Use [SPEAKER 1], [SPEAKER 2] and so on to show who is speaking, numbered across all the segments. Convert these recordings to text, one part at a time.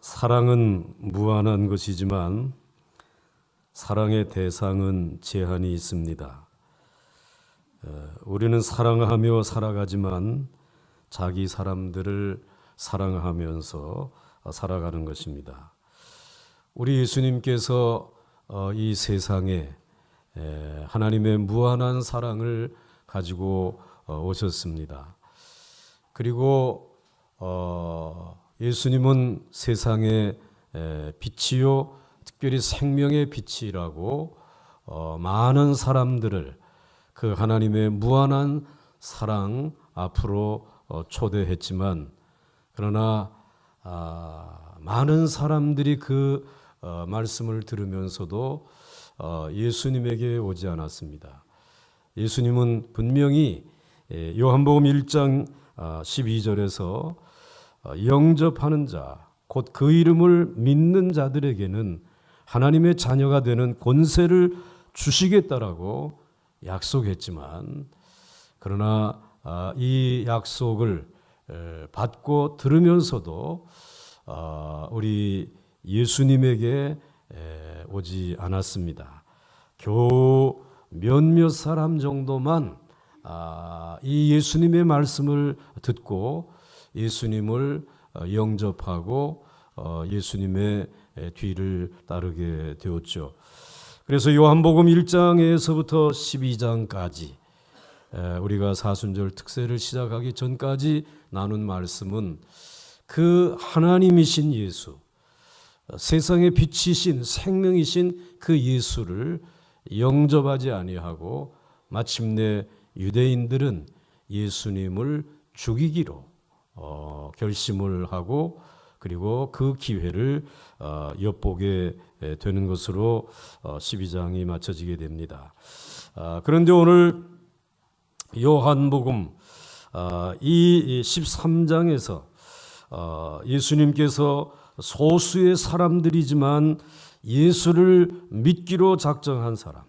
[SPEAKER 1] 사랑은 무한한 것이지만 사랑의 대상은 제한이 있습니다. 우리는 사랑하며 살아가지만 자기 사람들을 사랑하면서 살아가는 것입니다. 우리 예수님께서 이 세상에 하나님의 무한한 사랑을 가지고 오셨습니다. 그리고 예수님은 세상의 빛이요 특별히 생명의 빛이라고 많은 사람들을 그 하나님의 무한한 사랑 앞으로 초대했지만 그러나 많은 사람들이 그 말씀을 들으면서도 예수님에게 오지 않았습니다. 예수님은 분명히 요한복음 1장 12절에서 영접하는 자, 곧 그 이름을 믿는 자들에게는 하나님의 자녀가 되는 권세를 주시겠다라고 약속했지만 그러나 이 약속을 받고 들으면서도 우리 예수님에게 오지 않았습니다. 겨우 몇몇 사람 정도만 이 예수님의 말씀을 듣고 예수님을 영접하고 예수님의 뒤를 따르게 되었죠. 그래서 요한복음 1장에서부터 12장까지 우리가 사순절 특세를 시작하기 전까지 나눈 말씀은 그 하나님이신 예수, 세상의 빛이신 생명이신 그 예수를 영접하지 아니하고 마침내 유대인들은 예수님을 죽이기로 결심을 하고 그리고 그 기회를 엿보게 되는 것으로 12장이 마쳐지게 됩니다. 그런데 오늘 요한복음 이 13장에서 예수님께서 소수의 사람들이지만 예수를 믿기로 작정한 사람,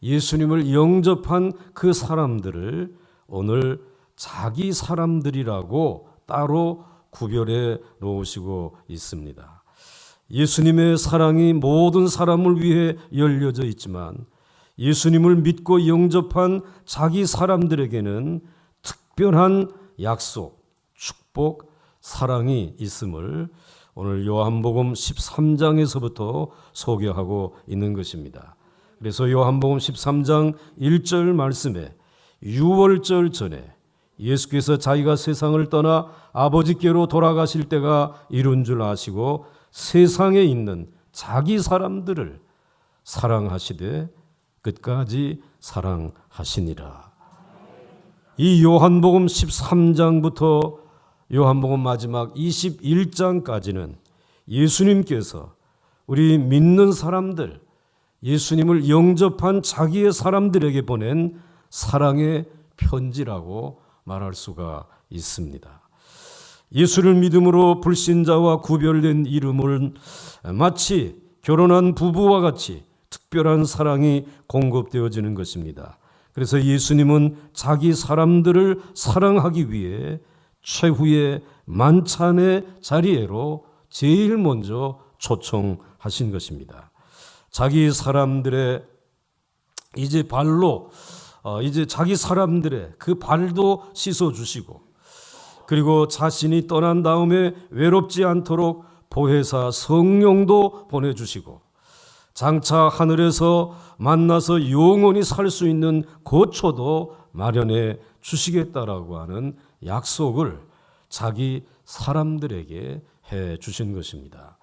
[SPEAKER 1] 예수님을 영접한 그 사람들을 오늘 자기 사람들이라고 따로 구별해 놓으시고 있습니다. 예수님의 사랑이 모든 사람을 위해 열려져 있지만 예수님을 믿고 영접한 자기 사람들에게는 특별한 약속, 축복, 사랑이 있음을 오늘 요한복음 13장에서부터 소개하고 있는 것입니다. 그래서 요한복음 13장 1절 말씀에 유월절 전에 예수께서 자기가 세상을 떠나 아버지께로 돌아가실 때가 이룬 줄 아시고 세상에 있는 자기 사람들을 사랑하시되 끝까지 사랑하시니라. 이 요한복음 13장부터 요한복음 마지막 21장까지는 예수님께서 우리 믿는 사람들, 예수님을 영접한 자기의 사람들에게 보낸 사랑의 편지라고 말할 수가 있습니다. 예수를 믿음으로 불신자와 구별된 이름은 마치 결혼한 부부와 같이 특별한 사랑이 공급되어지는 것입니다. 그래서 예수님은 자기 사람들을 사랑하기 위해 최후의 만찬의 자리에로 제일 먼저 초청하신 것입니다. 자기 사람들의 이제 발로 이제 자기 사람들의 그 발도 씻어주시고 그리고 자신이 떠난 다음에 외롭지 않도록 보혜사 성령도 보내주시고 장차 하늘에서 만나서 영원히 살 수 있는 거처도 마련해 주시겠다라고 하는 약속을 자기 사람들에게 해 주신 것입니다.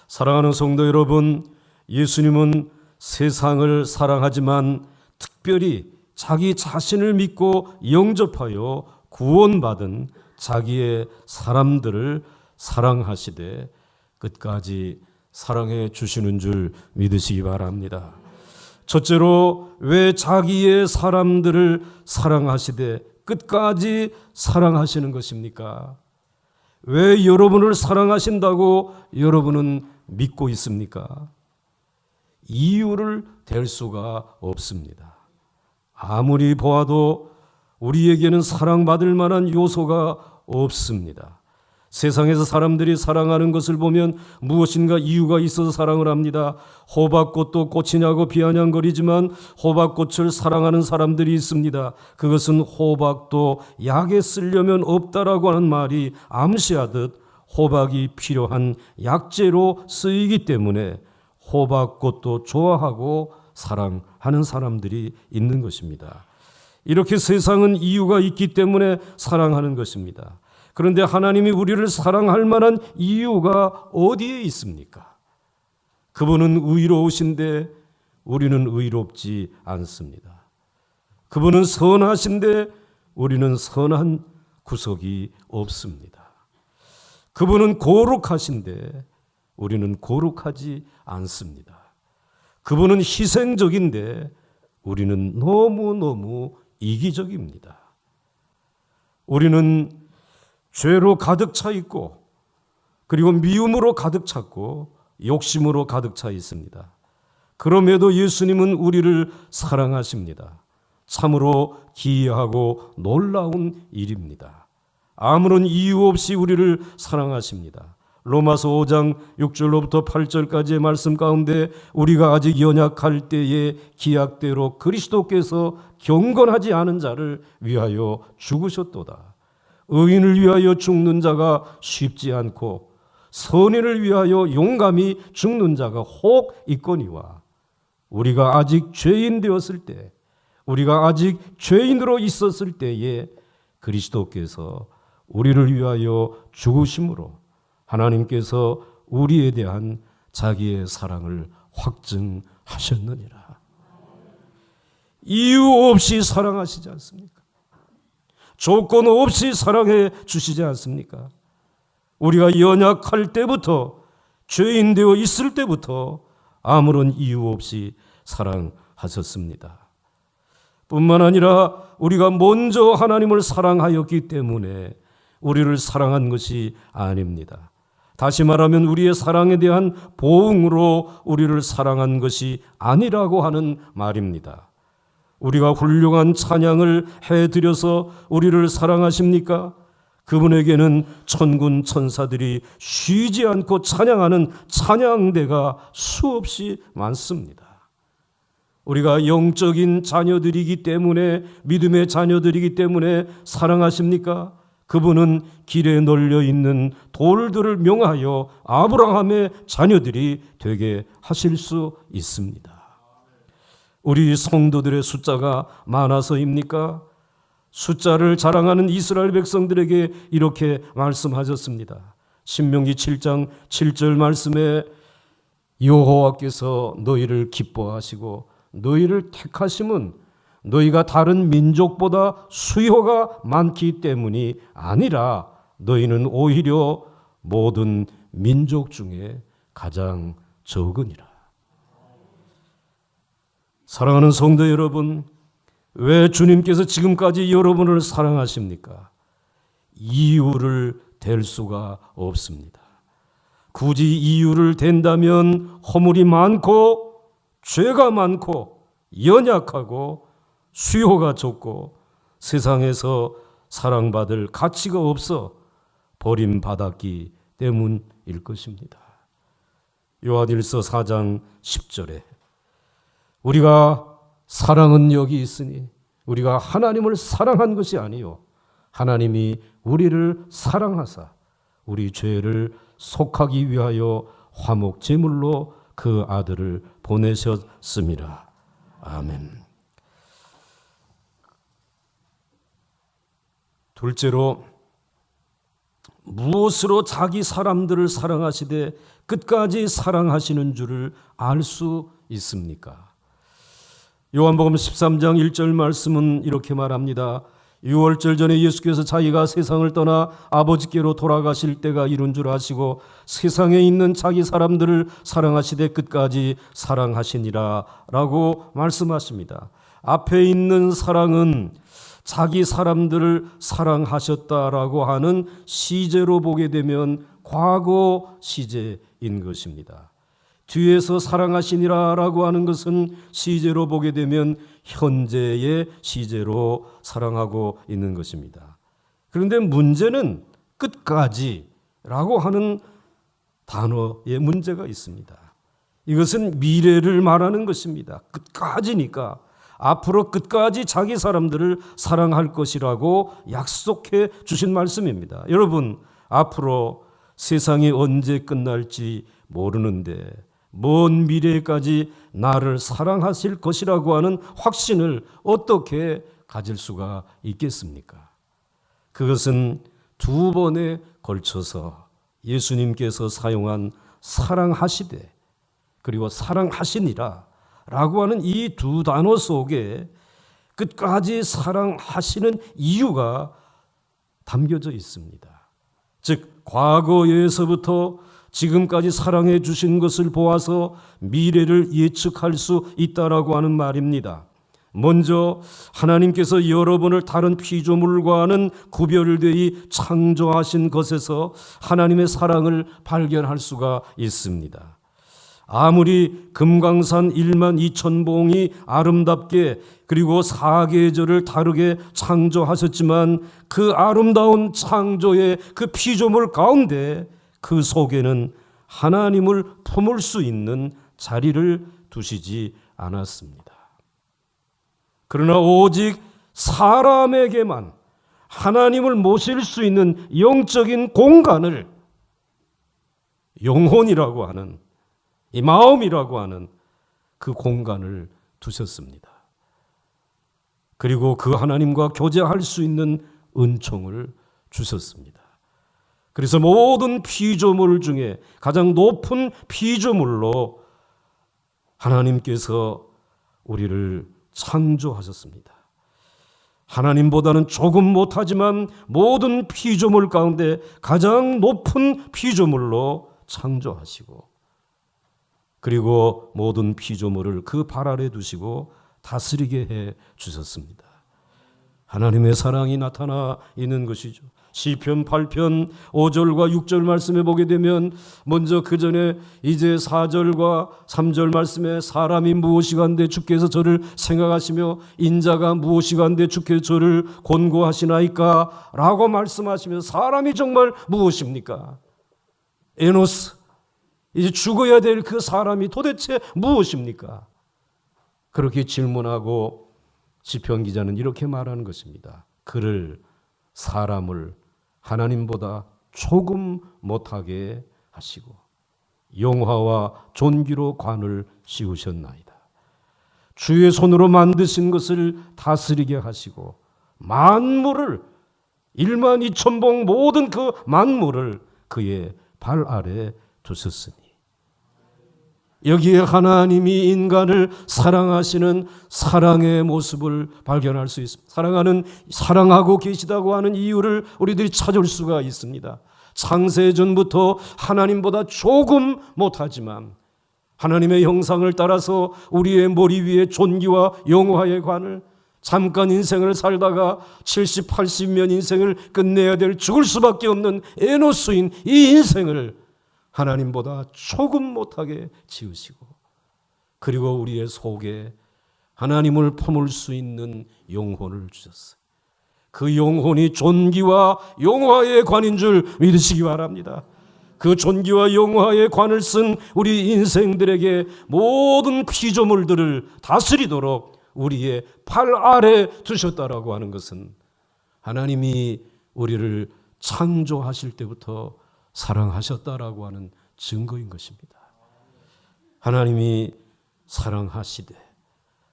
[SPEAKER 1] 사랑하는 성도 여러분, 예수님은 세상을 사랑하지만 특별히 자기 자신을 믿고 영접하여 구원받은 자기의 사람들을 사랑하시되 끝까지 사랑해 주시는 줄 믿으시기 바랍니다. 첫째로 왜 자기의 사람들을 사랑하시되 끝까지 사랑하시는 것입니까? 왜 여러분을 사랑하신다고 여러분은 믿고 있습니까? 이유를 댈 수가 없습니다. 아무리 보아도 우리에게는 사랑받을 만한 요소가 없습니다. 세상에서 사람들이 사랑하는 것을 보면 무엇인가 이유가 있어서 사랑을 합니다. 호박꽃도 꽃이냐고 비아냥거리지만 호박꽃을 사랑하는 사람들이 있습니다. 그것은 호박도 약에 쓰려면 없다라고 하는 말이 암시하듯 호박이 필요한 약재로 쓰이기 때문에 호박꽃도 좋아하고 사랑하는 사람들이 있는 것입니다. 이렇게 세상은 이유가 있기 때문에 사랑하는 것입니다. 그런데 하나님이 우리를 사랑할 만한 이유가 어디에 있습니까? 그분은 의로우신데 우리는 의롭지 않습니다. 그분은 선하신데 우리는 선한 구석이 없습니다. 그분은 거룩하신데 우리는 거룩하지 않습니다. 그분은 희생적인데 우리는 너무너무 이기적입니다. 우리는 죄로 가득 차 있고 그리고 미움으로 가득 찼고 욕심으로 가득 차 있습니다. 그럼에도 예수님은 우리를 사랑하십니다. 참으로 기이하고 놀라운 일입니다. 아무런 이유 없이 우리를 사랑하십니다. 로마서 5장 6절로부터 8절까지의 말씀 가운데 우리가 아직 연약할 때에 기약대로 그리스도께서 경건하지 않은 자를 위하여 죽으셨도다. 의인을 위하여 죽는 자가 쉽지 않고 선인을 위하여 용감히 죽는 자가 혹 있거니와 우리가 아직 죄인 되었을 때 우리가 아직 죄인으로 있었을 때에 그리스도께서 우리를 위하여 죽으심으로 하나님께서 우리에 대한 자기의 사랑을 확증하셨느니라. 이유 없이 사랑하시지 않습니까? 조건 없이 사랑해 주시지 않습니까? 우리가 연약할 때부터 죄인 되어 있을 때부터 아무런 이유 없이 사랑하셨습니다. 뿐만 아니라 우리가 먼저 하나님을 사랑하였기 때문에 우리를 사랑한 것이 아닙니다. 다시 말하면 우리의 사랑에 대한 보응으로 우리를 사랑한 것이 아니라고 하는 말입니다. 우리가 훌륭한 찬양을 해드려서 우리를 사랑하십니까? 그분에게는 천군 천사들이 쉬지 않고 찬양하는 찬양대가 수없이 많습니다. 우리가 영적인 자녀들이기 때문에 믿음의 자녀들이기 때문에 사랑하십니까? 그분은 길에 널려 있는 돌들을 명하여 아브라함의 자녀들이 되게 하실 수 있습니다. 우리 성도들의 숫자가 많아서입니까? 숫자를 자랑하는 이스라엘 백성들에게 이렇게 말씀하셨습니다. 신명기 7장 7절 말씀에 여호와께서 너희를 기뻐하시고 너희를 택하심은 너희가 다른 민족보다 수요가 많기 때문이 아니라 너희는 오히려 모든 민족 중에 가장 적으니라. 사랑하는 성도 여러분, 왜 주님께서 지금까지 여러분을 사랑하십니까? 이유를 댈 수가 없습니다. 굳이 이유를 댄다면 허물이 많고 죄가 많고 연약하고 수요가 적고 세상에서 사랑받을 가치가 없어 버림받았기 때문일 것입니다. 요한일서 4장 10절에 우리가 사랑은 여기 있으니 우리가 하나님을 사랑한 것이 아니요 하나님이 우리를 사랑하사 우리 죄를 속하기 위하여 화목 제물로 그 아들을 보내셨습니다. 아멘. 둘째로 무엇으로 자기 사람들을 사랑하시되 끝까지 사랑하시는 줄을 알 수 있습니까? 요한복음 13장 1절 말씀은 이렇게 말합니다. 6월절 전에 예수께서 자기가 세상을 떠나 아버지께로 돌아가실 때가 이룬 줄 아시고 세상에 있는 자기 사람들을 사랑하시되 끝까지 사랑하시니라 라고 말씀하십니다. 앞에 있는 사랑은 자기 사람들을 사랑하셨다라고 하는 시제로 보게 되면 과거 시제인 것입니다. 뒤에서 사랑하시니라라고 하는 것은 시제로 보게 되면 현재의 시제로 사랑하고 있는 것입니다. 그런데 문제는 끝까지 라고 하는 단어에 문제가 있습니다. 이것은 미래를 말하는 것입니다. 끝까지니까 앞으로 끝까지 자기 사람들을 사랑할 것이라고 약속해 주신 말씀입니다. 여러분, 앞으로 세상이 언제 끝날지 모르는데 먼 미래까지 나를 사랑하실 것이라고 하는 확신을 어떻게 가질 수가 있겠습니까? 그것은 두 번에 걸쳐서 예수님께서 사용한 사랑하시되 그리고 사랑하시니라 라고 하는 이 두 단어 속에 끝까지 사랑하시는 이유가 담겨져 있습니다. 즉 과거에서부터 지금까지 사랑해 주신 것을 보아서 미래를 예측할 수 있다라고 하는 말입니다. 먼저 하나님께서 여러분을 다른 피조물과는 구별되이 창조하신 것에서 하나님의 사랑을 발견할 수가 있습니다. 아무리 금강산 1만 2천 봉이 아름답게 그리고 사계절을 다르게 창조하셨지만 그 아름다운 창조의 그 피조물 가운데 그 속에는 하나님을 품을 수 있는 자리를 두시지 않았습니다. 그러나 오직 사람에게만 하나님을 모실 수 있는 영적인 공간을 영혼이라고 하는 이 마음이라고 하는 그 공간을 두셨습니다. 그리고 그 하나님과 교제할 수 있는 은총을 주셨습니다. 그래서 모든 피조물 중에 가장 높은 피조물로 하나님께서 우리를 창조하셨습니다. 하나님보다는 조금 못하지만 모든 피조물 가운데 가장 높은 피조물로 창조하시고 그리고 모든 피조물을 그 발 아래 두시고 다스리게 해 주셨습니다. 하나님의 사랑이 나타나 있는 것이죠. 시편 8편 5절과 6절 말씀에 보게 되면 먼저 그 전에 이제 4절과 3절 말씀에 사람이 무엇이간데 주께서 저를 생각하시며 인자가 무엇이간데 주께서 저를 권고하시나이까 라고 말씀하시며 사람이 정말 무엇입니까? 에노스, 이제 죽어야 될 그 사람이 도대체 무엇입니까? 그렇게 질문하고 시편 기자는 이렇게 말하는 것입니다. 그를 사람을 하나님보다 조금 못하게 하시고 영화와 존귀로 관을 씌우셨나이다. 주의 손으로 만드신 것을 다스리게 하시고 만물을 1만 2천 봉 모든 그 만물을 그의 발 아래 두셨으니 여기에 하나님이 인간을 사랑하시는 사랑의 모습을 발견할 수 있습니다. 사랑하고 계시다고 하는 이유를 우리들이 찾을 수가 있습니다. 창세전부터 하나님보다 조금 못하지만 하나님의 형상을 따라서 우리의 머리 위에 존귀와 영화의 관을 잠깐 인생을 살다가 70, 80년 인생을 끝내야 될 죽을 수밖에 없는 에노스인 이 인생을 하나님보다 조금 못하게 지으시고 그리고 우리의 속에 하나님을 품을 수 있는 영혼을 주셨어요. 그 영혼이 존귀와 영화의 관인 줄 믿으시기 바랍니다. 그 존귀와 영화의 관을 쓴 우리 인생들에게 모든 피조물들을 다스리도록 우리의 팔 아래 두셨다라고 하는 것은 하나님이 우리를 창조하실 때부터 사랑하셨다라고 하는 증거인 것입니다. 하나님이 사랑하시되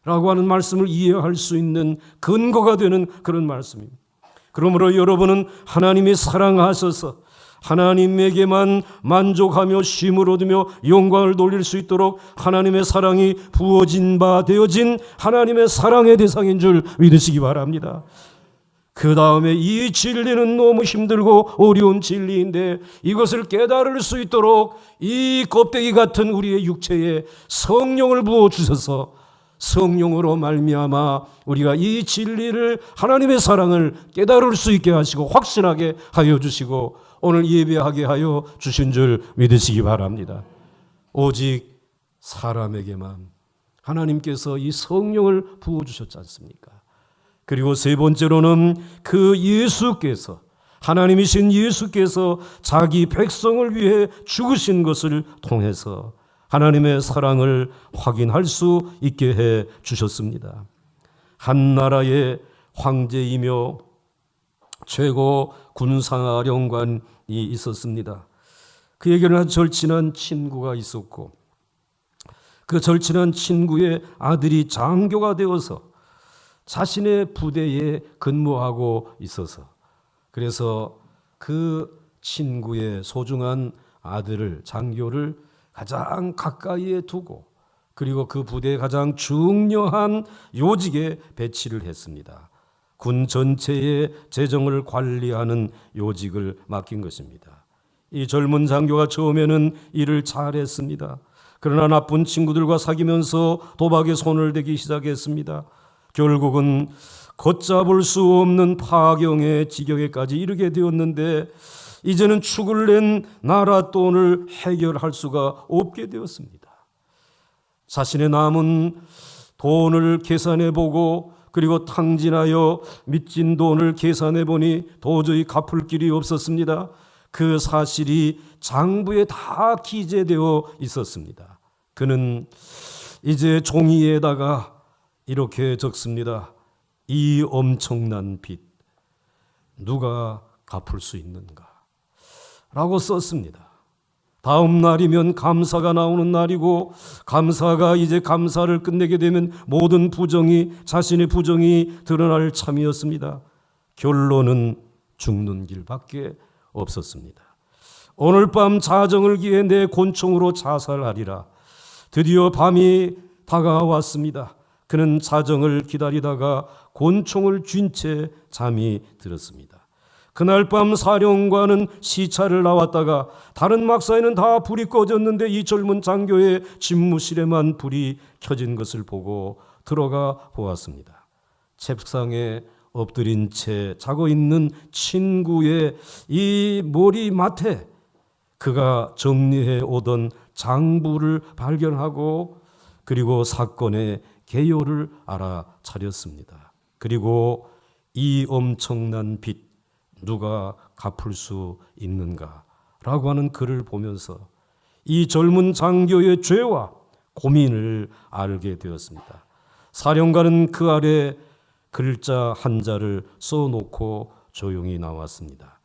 [SPEAKER 1] 라고 하는 말씀을 이해할 수 있는 근거가 되는 그런 말씀입니다. 그러므로 여러분은 하나님이 사랑하셔서 하나님에게만 만족하며 쉼을 얻으며 영광을 돌릴 수 있도록 하나님의 사랑이 부어진 바 되어진 하나님의 사랑의 대상인 줄 믿으시기 바랍니다. 그 다음에 이 진리는 너무 힘들고 어려운 진리인데 이것을 깨달을 수 있도록 이 껍데기 같은 우리의 육체에 성령을 부어주셔서 성령으로 말미암아 우리가 이 진리를 하나님의 사랑을 깨달을 수 있게 하시고 확신하게 하여 주시고 오늘 예배하게 하여 주신 줄 믿으시기 바랍니다. 오직 사람에게만 하나님께서 이 성령을 부어주셨지 않습니까? 그리고 세 번째로는 그 예수께서 하나님이신 예수께서 자기 백성을 위해 죽으신 것을 통해서 하나님의 사랑을 확인할 수 있게 해 주셨습니다. 한 나라의 황제이며 최고 군사령관이 있었습니다. 그에게는 아주 절친한 친구가 있었고 그 절친한 친구의 아들이 장교가 되어서 자신의 부대에 근무하고 있어서 그래서 그 친구의 소중한 아들을 장교를 가장 가까이에 두고 그리고 그 부대의 가장 중요한 요직에 배치를 했습니다. 군 전체의 재정을 관리하는 요직을 맡긴 것입니다. 이 젊은 장교가 처음에는 일을 잘했습니다. 그러나 나쁜 친구들과 사귀면서 도박에 손을 대기 시작했습니다. 결국은 걷잡을 수 없는 파경의 지경에까지 이르게 되었는데 이제는 축을 낸 나라 돈을 해결할 수가 없게 되었습니다. 자신의 남은 돈을 계산해 보고 그리고 탕진하여 미친 돈을 계산해 보니 도저히 갚을 길이 없었습니다. 그 사실이 장부에 다 기재되어 있었습니다. 그는 이제 종이에다가 이렇게 적습니다. 이 엄청난 빚 누가 갚을 수 있는가? 라고 썼습니다. 다음 날이면 감사가 나오는 날이고 감사가 이제 감사를 끝내게 되면 모든 부정이 자신의 부정이 드러날 참이었습니다. 결론은 죽는 길밖에 없었습니다. 오늘 밤 자정을 기해 내 곤충으로 자살하리라. 드디어 밤이 다가왔습니다. 그는 자정을 기다리다가 곤충을 쥔 채 잠이 들었습니다. 그날 밤 사령관은 시차를 나왔다가 다른 막사에는 다 불이 꺼졌는데 이 젊은 장교의 집무실에만 불이 켜진 것을 보고 들어가 보았습니다. 책상에 엎드린 채 자고 있는 친구의 이 머리맡에 그가 정리해 오던 장부를 발견하고 그리고 사건의 개요를 알아차렸습니다. 그리고 이 엄청난 빚 누가 갚을 수 있는가? 라고 하는 글을 보면서 이 젊은 장교의 죄와 고민을 알게 되었습니다. 사령관은 그 아래 글자 한자를 써놓고 조용히 나왔습니다.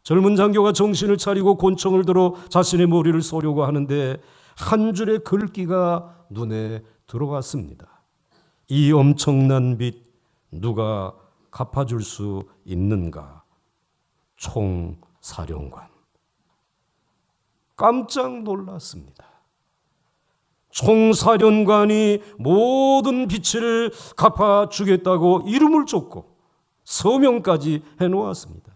[SPEAKER 1] 젊은 장교가 정신을 차리고 곤충을 들어 자신의 머리를 쏘려고 하는데 한 줄의 글귀가 눈에 들어왔습니다. 이 엄청난 빚 누가 갚아줄 수 있는가? 총사령관. 깜짝 놀랐습니다. 총사령관이 모든 빚을 갚아주겠다고 이름을 줬고 서명까지 해놓았습니다.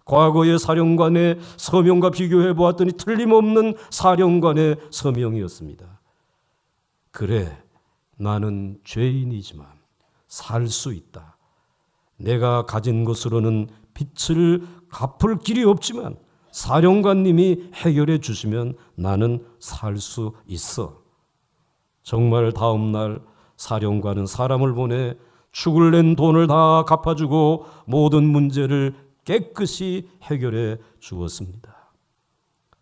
[SPEAKER 1] 과거의 사령관의 서명과 비교해 보았더니 틀림없는 사령관의 서명이었습니다. 그래, 나는 죄인이지만 살 수 있다. 내가 가진 것으로는 빚을 갚을 길이 없지만 사령관님이 해결해 주시면 나는 살 수 있어. 정말 다음 날 사령관은 사람을 보내 축을 낸 돈을 다 갚아주고 모든 문제를 깨끗이 해결해 주었습니다.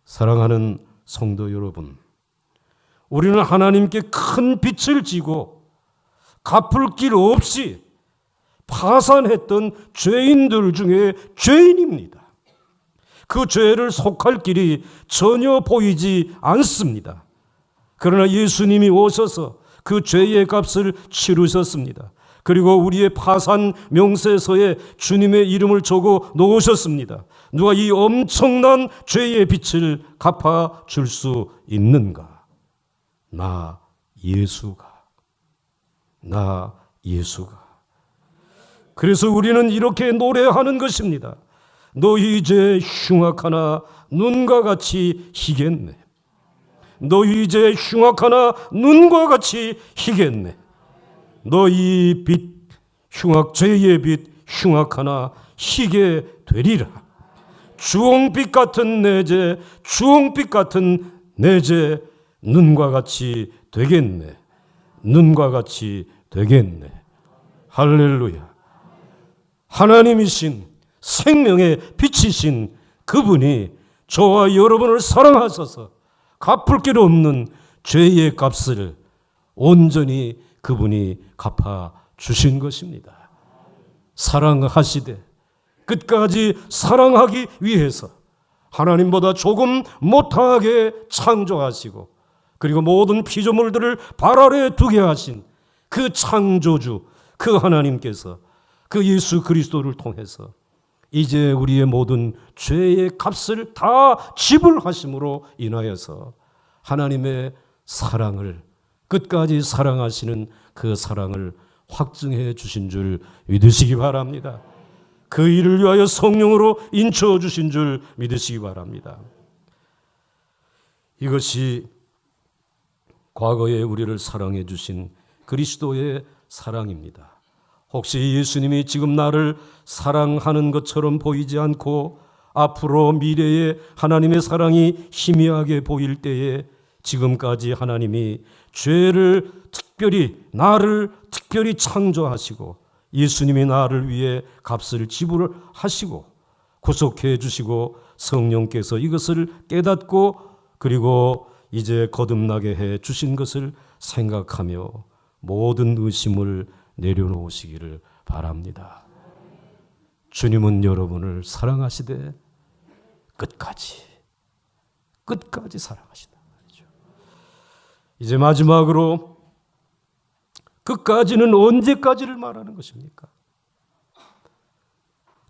[SPEAKER 1] 사랑하는 성도 여러분, 우리는 하나님께 큰 빚을 지고 갚을 길 없이 파산했던 죄인들 중에 죄인입니다. 그 죄를 속할 길이 전혀 보이지 않습니다. 그러나 예수님이 오셔서 그 죄의 값을 치르셨습니다. 그리고 우리의 파산 명세서에 주님의 이름을 적어 놓으셨습니다. 누가 이 엄청난 죄의 빚을 갚아줄 수 있는가? 나 예수가. 그래서 우리는 이렇게 노래하는 것입니다. 너희 죄 흉악하나 눈과 같이 희겠네. 너희 죄 흉악하나 눈과 같이 희겠네. 너희 빚 흉악 죄의 빚 흉악하나 희게 되리라. 주홍빛 같은 내 죄 주홍빛 같은 내 죄 눈과 같이 되겠네. 눈과 같이 되겠네. 할렐루야. 하나님이신 생명의 빛이신 그분이 저와 여러분을 사랑하셔서 갚을 길 없는 죄의 값을 온전히 그분이 갚아 주신 것입니다. 사랑하시되 끝까지 사랑하기 위해서 하나님보다 조금 못하게 창조하시고 그리고 모든 피조물들을 발 아래 두게 하신 그 창조주, 그 하나님께서 그 예수 그리스도를 통해서 이제 우리의 모든 죄의 값을 다 지불하심으로 인하여서 하나님의 사랑을 끝까지 사랑하시는 그 사랑을 확증해 주신 줄 믿으시기 바랍니다. 그 일을 위하여 성령으로 인쳐 주신 줄 믿으시기 바랍니다. 이것이 과거에 우리를 사랑해 주신 그리스도의 사랑입니다. 혹시 예수님이 지금 나를 사랑하는 것처럼 보이지 않고 앞으로 미래에 하나님의 사랑이 희미하게 보일 때에 지금까지 하나님이 죄를 나를 특별히 창조하시고 예수님이 나를 위해 값을 지불하시고 구속해 주시고 성령께서 이것을 깨닫고 그리고 이제 거듭나게 해 주신 것을 생각하며 모든 의심을 내려놓으시기를 바랍니다. 주님은 여러분을 사랑하시되 끝까지 사랑하시다. 이제 마지막으로 끝까지는 언제까지를 말하는 것입니까?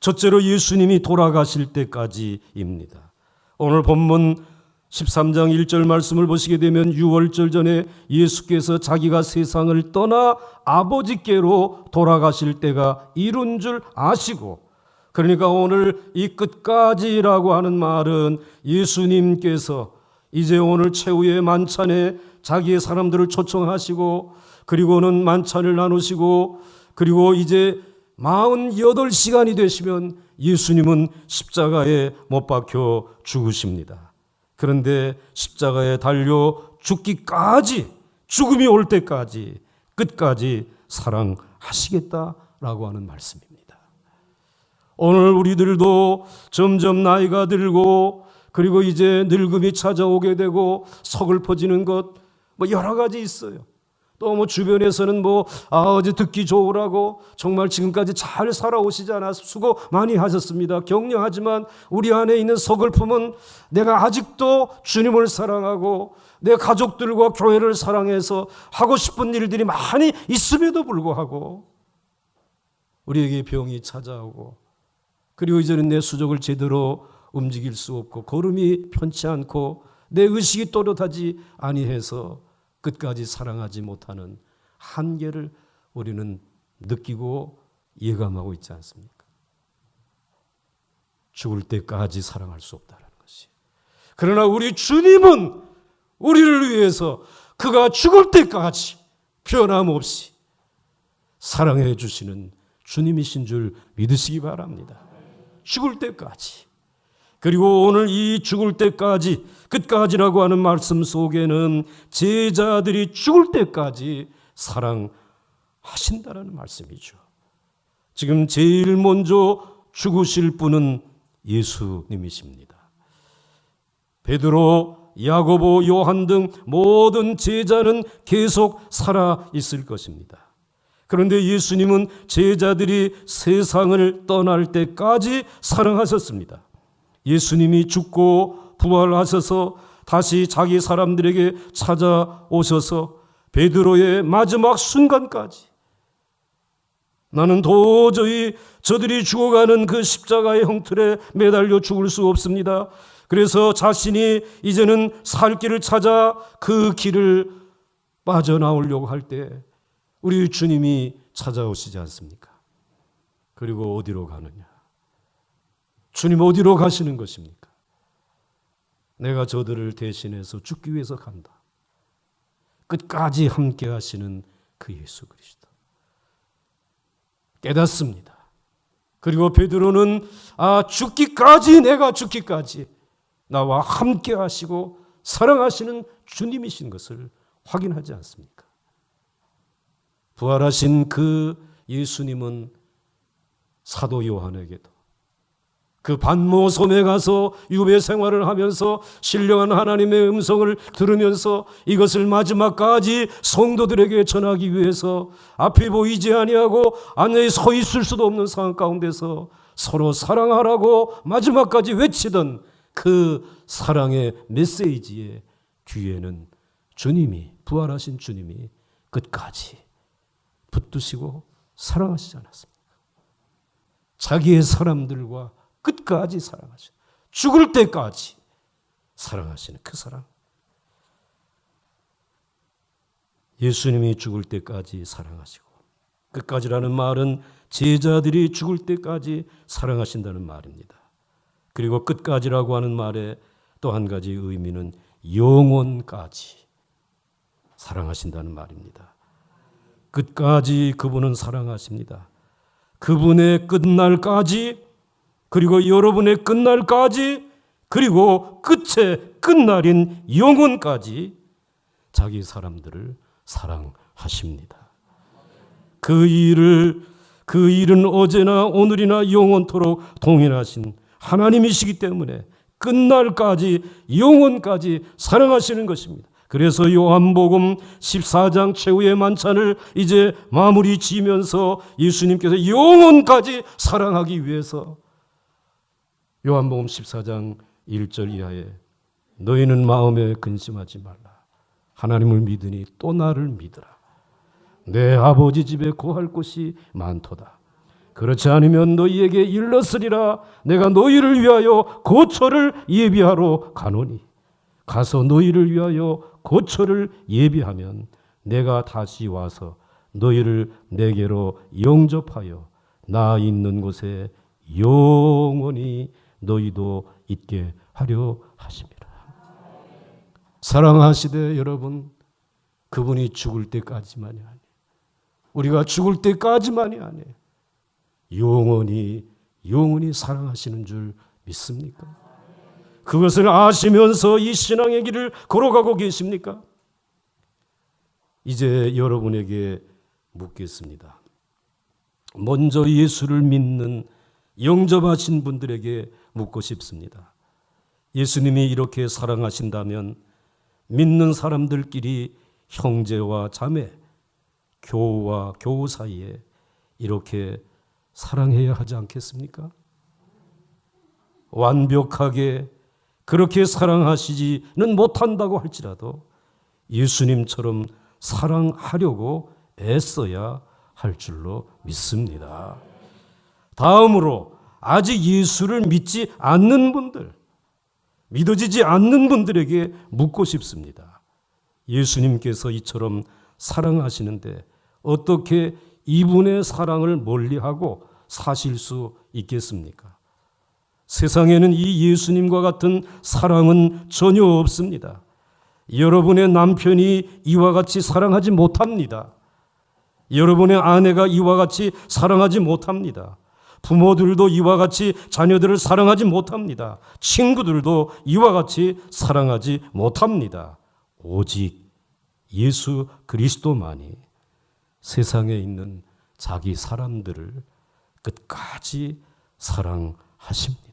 [SPEAKER 1] 첫째로 예수님이 돌아가실 때까지입니다. 오늘 본문 13장 1절 말씀을 보시게 되면 6월절 전에 예수께서 자기가 세상을 떠나 아버지께로 돌아가실 때가 이룬 줄 아시고, 그러니까 오늘 이 끝까지라고 하는 말은 예수님께서 이제 오늘 최후의 만찬에 자기의 사람들을 초청하시고 그리고는 만찬을 나누시고 그리고 이제 48시간이 되시면 예수님은 십자가에 못 박혀 죽으십니다. 그런데 십자가에 달려 죽기까지, 죽음이 올 때까지 끝까지 사랑하시겠다라고 하는 말씀입니다. 오늘 우리들도 점점 나이가 들고 그리고 이제 늙음이 찾아오게 되고 서글퍼지는 것 여러 가지 있어요. 또 주변에서는 어제 듣기 좋으라고 정말 지금까지 잘 살아오시지 않아서 수고 많이 하셨습니다. 격려하지만 우리 안에 있는 서글픔은 내가 아직도 주님을 사랑하고 내 가족들과 교회를 사랑해서 하고 싶은 일들이 많이 있음에도 불구하고 우리에게 병이 찾아오고 그리고 이제는 내 수족을 제대로 움직일 수 없고 걸음이 편치 않고 내 의식이 또렷하지 아니해서 끝까지 사랑하지 못하는 한계를 우리는 느끼고 예감하고 있지 않습니까? 죽을 때까지 사랑할 수 없다는 것이. 그러나 우리 주님은 우리를 위해서 그가 죽을 때까지 변함없이 사랑해 주시는 주님이신 줄 믿으시기 바랍니다. 죽을 때까지. 그리고 오늘 이 죽을 때까지, 끝까지라고 하는 말씀 속에는 제자들이 죽을 때까지 사랑하신다는 말씀이죠. 지금 제일 먼저 죽으실 분은 예수님이십니다. 베드로, 야고보, 요한 등 모든 제자는 계속 살아 있을 것입니다. 그런데 예수님은 제자들이 세상을 떠날 때까지 사랑하셨습니다. 예수님이 죽고 부활하셔서 다시 자기 사람들에게 찾아오셔서 베드로의 마지막 순간까지 나는 도저히 저들이 죽어가는 그 십자가의 형틀에 매달려 죽을 수 없습니다. 그래서 자신이 이제는 살 길을 찾아 그 길을 빠져나오려고 할 때 우리 주님이 찾아오시지 않습니까? 그리고 어디로 가느냐? 주님 어디로 가시는 것입니까? 내가 저들을 대신해서 죽기 위해서 간다. 끝까지 함께 하시는 그 예수 그리스도. 깨닫습니다. 그리고 베드로는 죽기까지, 내가 죽기까지 나와 함께 하시고 사랑하시는 주님이신 것을 확인하지 않습니까? 부활하신 그 예수님은 사도 요한에게도 그 반모섬에 가서 유배 생활을 하면서 신령한 하나님의 음성을 들으면서 이것을 마지막까지 성도들에게 전하기 위해서 앞이 보이지 아니하고 안에 서 있을 수도 없는 상황 가운데서 서로 사랑하라고 마지막까지 외치던 그 사랑의 메시지의 뒤에는 주님이, 부활하신 주님이 끝까지 붙드시고 사랑하시지 않았습니까? 자기의 사람들과 끝까지 사랑하시는, 죽을 때까지 사랑하시는 그 사랑. 예수님이 죽을 때까지 사랑하시고, 끝까지라는 말은 제자들이 죽을 때까지 사랑하신다는 말입니다. 그리고 끝까지라고 하는 말의 또 한 가지 의미는 영원까지 사랑하신다는 말입니다. 끝까지 그분은 사랑하십니다. 그분의 끝날까지, 그리고 여러분의 끝날까지, 그리고 끝의 끝날인 영원까지 자기 사람들을 사랑하십니다. 그 일은 어제나 오늘이나 영원토록 동일하신 하나님이시기 때문에 끝날까지, 영원까지 사랑하시는 것입니다. 그래서 요한복음 14장 최후의 만찬을 이제 마무리 지면서 예수님께서 영원까지 사랑하기 위해서 요한복음 14장 1절 이하에 너희는 마음에 근심하지 말라. 하나님을 믿으니 또 나를 믿으라. 내 아버지 집에 거할 곳이 많도다. 그렇지 않으면 너희에게 일렀으리라. 내가 너희를 위하여 거처를 예비하러 가노니 가서 너희를 위하여 거처를 예비하면 내가 다시 와서 너희를 내게로 영접하여 나 있는 곳에 영원히 너희도 있게 하려 하십니다. 사랑하시되 여러분, 그분이 죽을 때까지만이 아니에요. 우리가 죽을 때까지만이 아니에요. 영원히 사랑하시는 줄 믿습니까? 그것을 아시면서 이 신앙의 길을 걸어가고 계십니까? 이제 여러분에게 묻겠습니다. 먼저 예수를 믿는 영접하신 분들에게 묻고 싶습니다. 예수님이 이렇게 사랑하신다면 믿는 사람들끼리 형제와 자매, 교우와 교우 사이에 이렇게 사랑해야 하지 않겠습니까? 완벽하게 그렇게 사랑하시지는 못한다고 할지라도 예수님처럼 사랑하려고 애써야 할 줄로 믿습니다. 다음으로 아직 예수를 믿지 않는 분들, 믿어지지 않는 분들에게 묻고 싶습니다. 예수님께서 이처럼 사랑하시는데 어떻게 이분의 사랑을 멀리하고 사실 수 있겠습니까? 세상에는 이 예수님과 같은 사랑은 전혀 없습니다. 여러분의 남편이 이와 같이 사랑하지 못합니다. 여러분의 아내가 이와 같이 사랑하지 못합니다. 부모들도 이와 같이 자녀들을 사랑하지 못합니다. 친구들도 이와 같이 사랑하지 못합니다. 오직 예수 그리스도만이 세상에 있는 자기 사람들을 끝까지 사랑하십니다.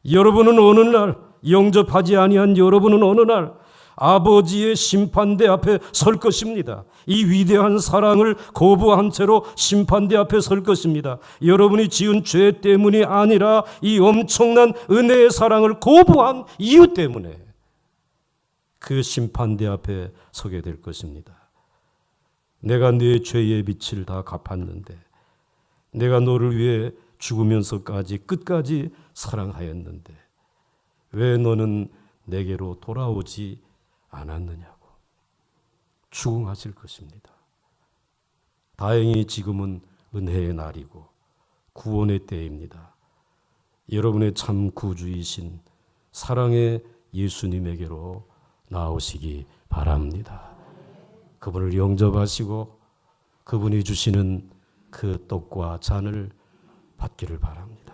[SPEAKER 1] 여러분은 어느 날, 영접하지 아니한 여러분은 어느 날 아버지의 심판대 앞에 설 것입니다. 이 위대한 사랑을 거부한 채로 심판대 앞에 설 것입니다. 여러분이 지은 죄 때문이 아니라 이 엄청난 은혜의 사랑을 거부한 이유 때문에 그 심판대 앞에 서게 될 것입니다. 내가 네 죄의 빚을 다 갚았는데, 내가 너를 위해 죽으면서까지 끝까지 사랑하였는데 왜 너는 내게로 돌아오지 않았느냐고 추궁하실 것입니다. 다행히 지금은 은혜의 날이고 구원의 때입니다. 여러분의 참 구주이신 사랑의 예수님에게로 나오시기 바랍니다. 그분을 영접하시고 그분이 주시는 그 떡과 잔을 받기를 바랍니다.